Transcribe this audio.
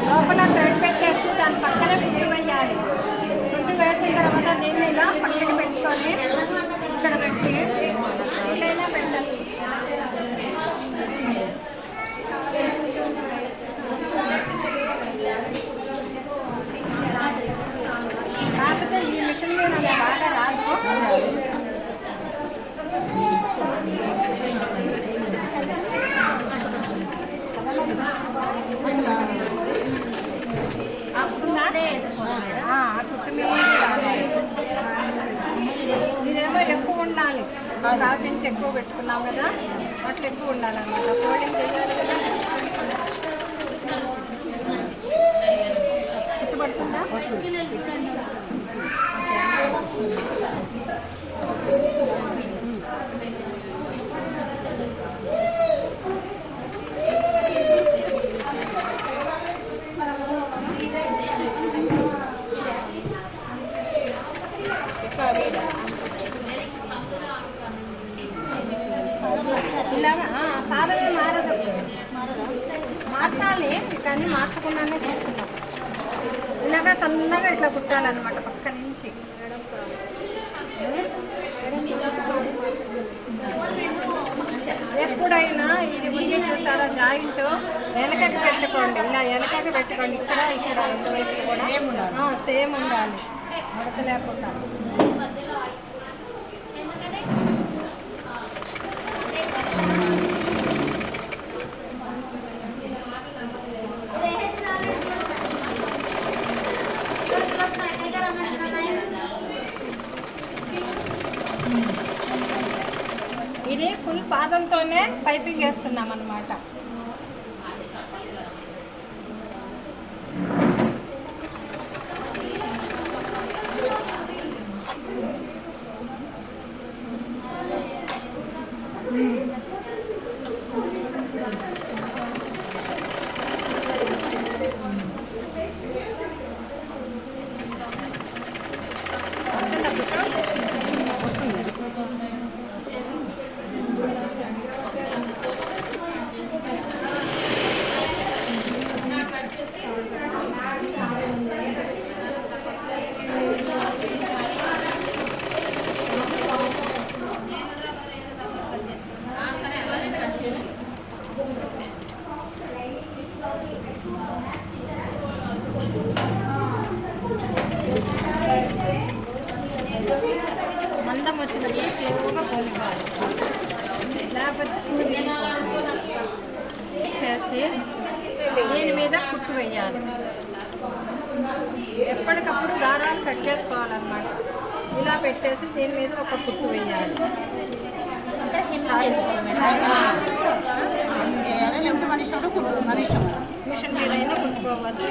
లోపల థ్రెడ్ పెట్టేసి దాని పక్కనే కుట్టు వేయాలి. కుట్టు వేసిన తర్వాత దీన్ని ఇలా పక్కకి పెట్టుకొని ఇక్కడ పెట్టి ఏదైనా పెట్టాలి. కాకపోతే ఈ మిషన్ మీద నాకు బాగా రాదు. కుట్టు మీద ఇదేమో ఎక్కువ ఉండాలి. కాబట్టి నుంచి ఎక్కువ పెట్టుకున్నాం కదా, అట్లా ఎక్కువ ఉండాలన్నమాట. ఫోల్డింగ్ చేయాలి కదా. కుట్టుబడుతుందా? ఇలాగా పాదమే మారదు, మార్చాలి కానీ మార్చకుండానే తీసుకున్నాం. ఇలాగా సన్నగా ఇట్లా కుట్టాలన్నమాట పక్క నుంచి. ఎప్పుడైనా ఇది ముందు చూసారా జాయింట్ వెనకకి పెట్టుకోండి. ఇలా వెనకకి పెట్టుకోండి. ఇక్కడ ఇక్కడ రెండు వైపులు కూడా సేమ్ ఉండాలి, ముడత లేకుండా. ఇది ఫుల్ పాదంతోనే పైపింగ్ వేస్తున్నాం అన్నమాట. మందం వచ్చినది స్లోగా పోలివ్వాలి, లేకపోతే చేసి దీని మీద కుట్టు వేయాలి. ఎప్పటికప్పుడు దారాలు కట్ చేసుకోవాలన్నమాట. ఇలా పెట్టేసి దీని మీద ఒక కుట్టు వేయాలి. మిషన్ మీద అయినా కుట్టుకోవచ్చు.